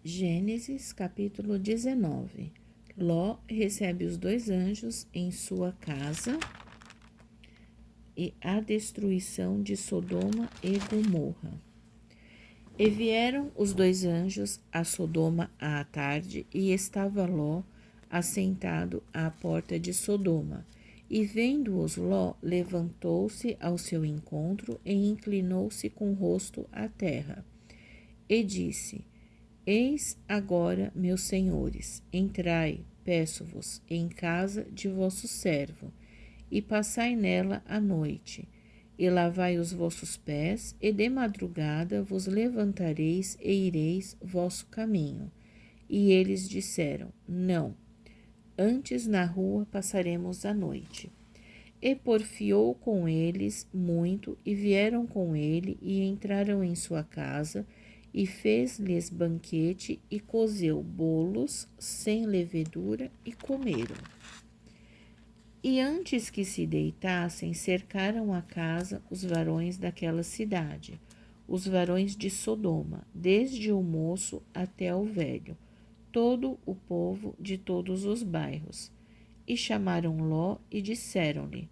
Gênesis capítulo 19. Ló recebe os 2 anjos em sua casa e a destruição de Sodoma e Gomorra. E vieram os 2 anjos a Sodoma à tarde, e estava Ló assentado à porta de Sodoma. E vendo-os, Ló levantou-se ao seu encontro e inclinou-se com o rosto à terra. E disse: Eis agora, meus senhores, entrai, peço-vos, em casa de vosso servo, e passai nela a noite, e lavai os vossos pés, e de madrugada vos levantareis e ireis vosso caminho. E eles disseram: Não, antes na rua passaremos a noite. E porfiou com eles muito, e vieram com ele, e entraram em sua casa, e fez-lhes banquete, e cozeu bolos sem levedura, e comeram. E antes que se deitassem, cercaram a casa os varões daquela cidade, os varões de Sodoma, desde o moço até o velho, todo o povo de todos os bairros. E chamaram Ló e disseram-lhe: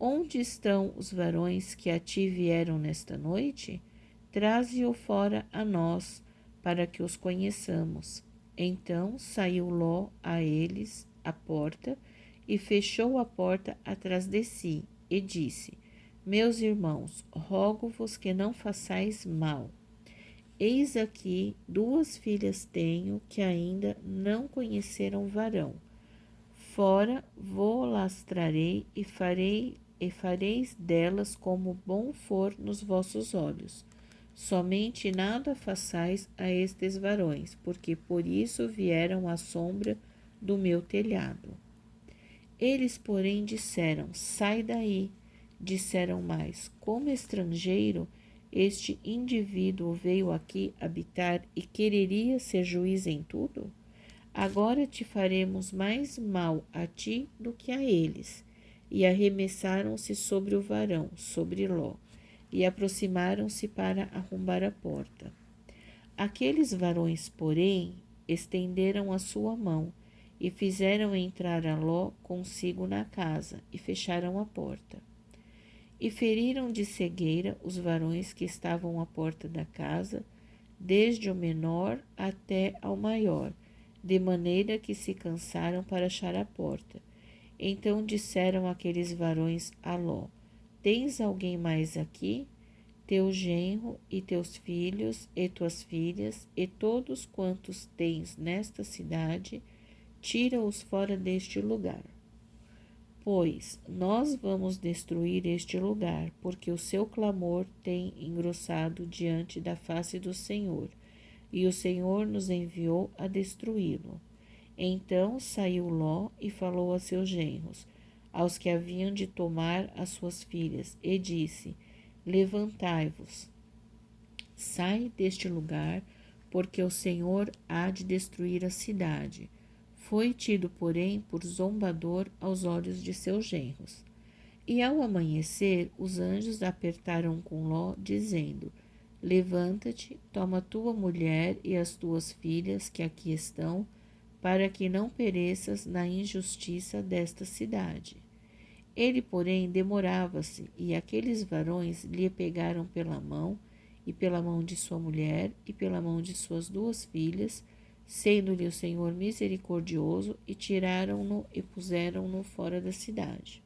Onde estão os varões que a ti vieram nesta noite? Traze-o fora a nós, para que os conheçamos. Então saiu Ló a eles à porta, e fechou a porta atrás de si, e disse: Meus irmãos, rogo-vos que não façais mal. Eis aqui 2 filhas tenho que ainda não conheceram varão. Fora vou-las trarei e fareis delas como bom for nos vossos olhos. Somente nada façais a estes varões, porque por isso vieram à sombra do meu telhado. Eles, porém, disseram: Sai daí. Disseram mais: Como estrangeiro, este indivíduo veio aqui habitar e quereria ser juiz em tudo? Agora te faremos mais mal a ti do que a eles. E arremessaram-se sobre o varão, sobre Ló, e aproximaram-se para arrombar a porta. Aqueles varões, porém, estenderam a sua mão, e fizeram entrar a Ló consigo na casa, e fecharam a porta. E feriram de cegueira os varões que estavam à porta da casa, desde o menor até ao maior, de maneira que se cansaram para achar a porta. Então disseram aqueles varões a Ló: Tens alguém mais aqui? Teu genro e teus filhos e tuas filhas e todos quantos tens nesta cidade, tira-os fora deste lugar. Pois nós vamos destruir este lugar, porque o seu clamor tem engrossado diante da face do Senhor, e o Senhor nos enviou a destruí-lo. Então saiu Ló e falou a seus genros, aos que haviam de tomar as suas filhas, e disse: Levantai-vos, sai deste lugar, porque o Senhor há de destruir a cidade. Foi tido, porém, por zombador aos olhos de seus genros. E ao amanhecer, os anjos apertaram com Ló, dizendo: Levanta-te, toma tua mulher e as tuas filhas que aqui estão, para que não pereças na injustiça desta cidade. Ele, porém, demorava-se, e aqueles varões lhe pegaram pela mão, e pela mão de sua mulher, e pela mão de suas 2 filhas, sendo-lhe o Senhor misericordioso, e tiraram-no e puseram-no fora da cidade.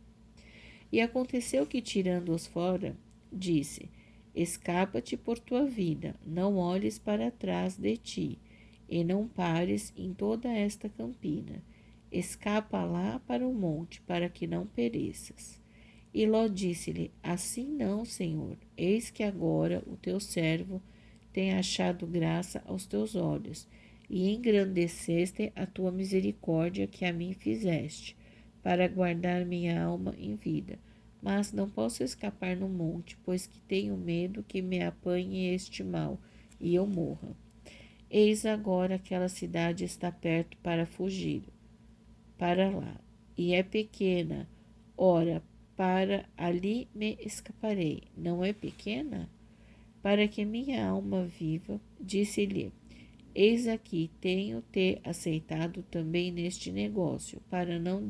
E aconteceu que, tirando-os fora, disse: Escapa-te por tua vida, não olhes para trás de ti, e não pares em toda esta campina. Escapa lá para o monte, para que não pereças. E Ló disse-lhe: Assim não, Senhor, eis que agora o teu servo tem achado graça aos teus olhos, e engrandeceste a tua misericórdia que a mim fizeste, para guardar minha alma em vida. Mas não posso escapar no monte, pois que tenho medo que me apanhe este mal, e eu morra. Eis agora aquela cidade está perto para fugir para lá, e é pequena. Ora, para ali me escaparei. Não é pequena? Para que minha alma viva, disse-lhe: Eis aqui, tenho-te aceitado também neste negócio, para não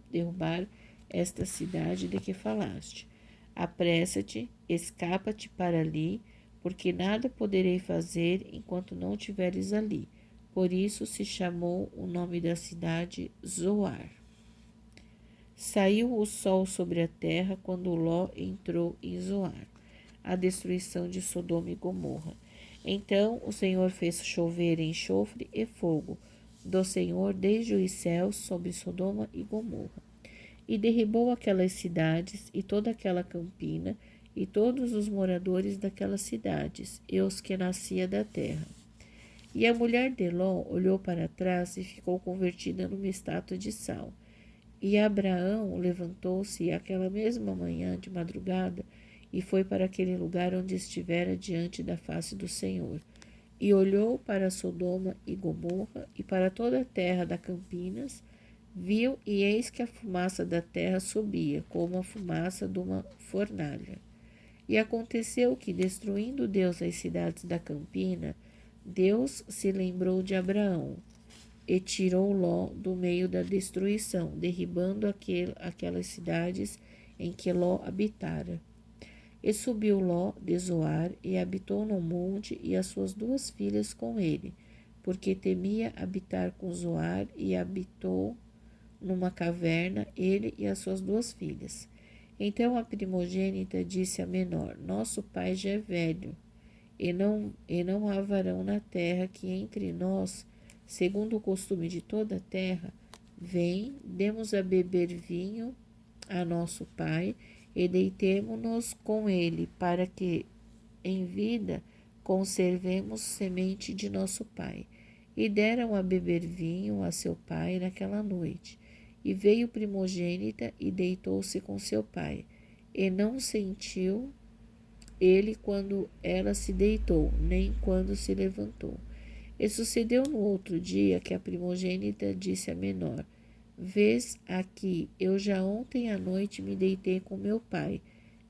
derrubar esta cidade de que falaste. Apressa-te, escapa-te para ali, porque nada poderei fazer enquanto não estiveres ali. Por isso se chamou o nome da cidade Zoar. Saiu o sol sobre a terra quando Ló entrou em Zoar, a destruição de Sodoma e Gomorra. Então o Senhor fez chover enxofre e fogo do Senhor desde os céus sobre Sodoma e Gomorra, e derribou aquelas cidades e toda aquela campina e todos os moradores daquelas cidades e os que nascia da terra. E a mulher de Ló olhou para trás e ficou convertida numa estátua de sal. E Abraão levantou-se aquela mesma manhã de madrugada e foi para aquele lugar onde estivera diante da face do Senhor. E olhou para Sodoma e Gomorra e para toda a terra da Campinas, viu e eis que a fumaça da terra subia, como a fumaça de uma fornalha. E aconteceu que, destruindo Deus as cidades da Campina, Deus se lembrou de Abraão e tirou Ló do meio da destruição, derribando aquelas cidades em que Ló habitara. E subiu Ló de Zoar e habitou no monte e as suas 2 filhas com ele, porque temia habitar com Zoar, e habitou numa caverna ele e as suas 2 filhas. Então a primogênita disse à menor: Nosso pai já é velho, e não há varão na terra que entre nós, segundo o costume de toda a terra. Vem, demos a beber vinho a nosso pai e deitemo-nos com ele, para que em vida conservemos semente de nosso pai. E deram a beber vinho a seu pai naquela noite. E veio primogênita e deitou-se com seu pai, e não sentiu ele quando ela se deitou, nem quando se levantou. E sucedeu no outro dia que a primogênita disse à menor: Vês aqui, eu já ontem à noite me deitei com meu pai.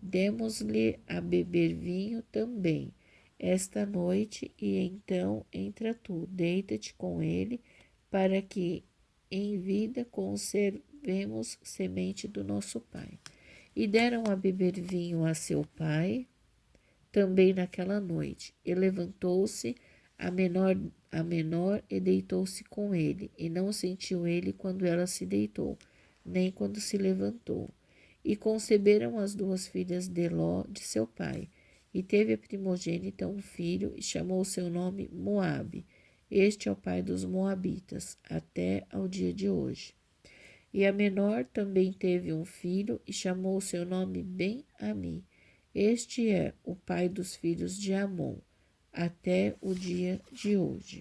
Demos-lhe a beber vinho também esta noite, e então entra tu, deita-te com ele, para que em vida conservemos semente do nosso pai. E deram a beber vinho a seu pai também naquela noite. E levantou-se a menor e deitou-se com ele, e não sentiu ele quando ela se deitou, nem quando se levantou. E conceberam as 2 filhas de Ló, de seu pai. E teve a primogênita um filho, e chamou seu nome Moabe. Este é o pai dos moabitas, até ao dia de hoje. E a menor também teve um filho, e chamou seu nome Ben-Ami. Este é o pai dos filhos de Amon, até o dia de hoje.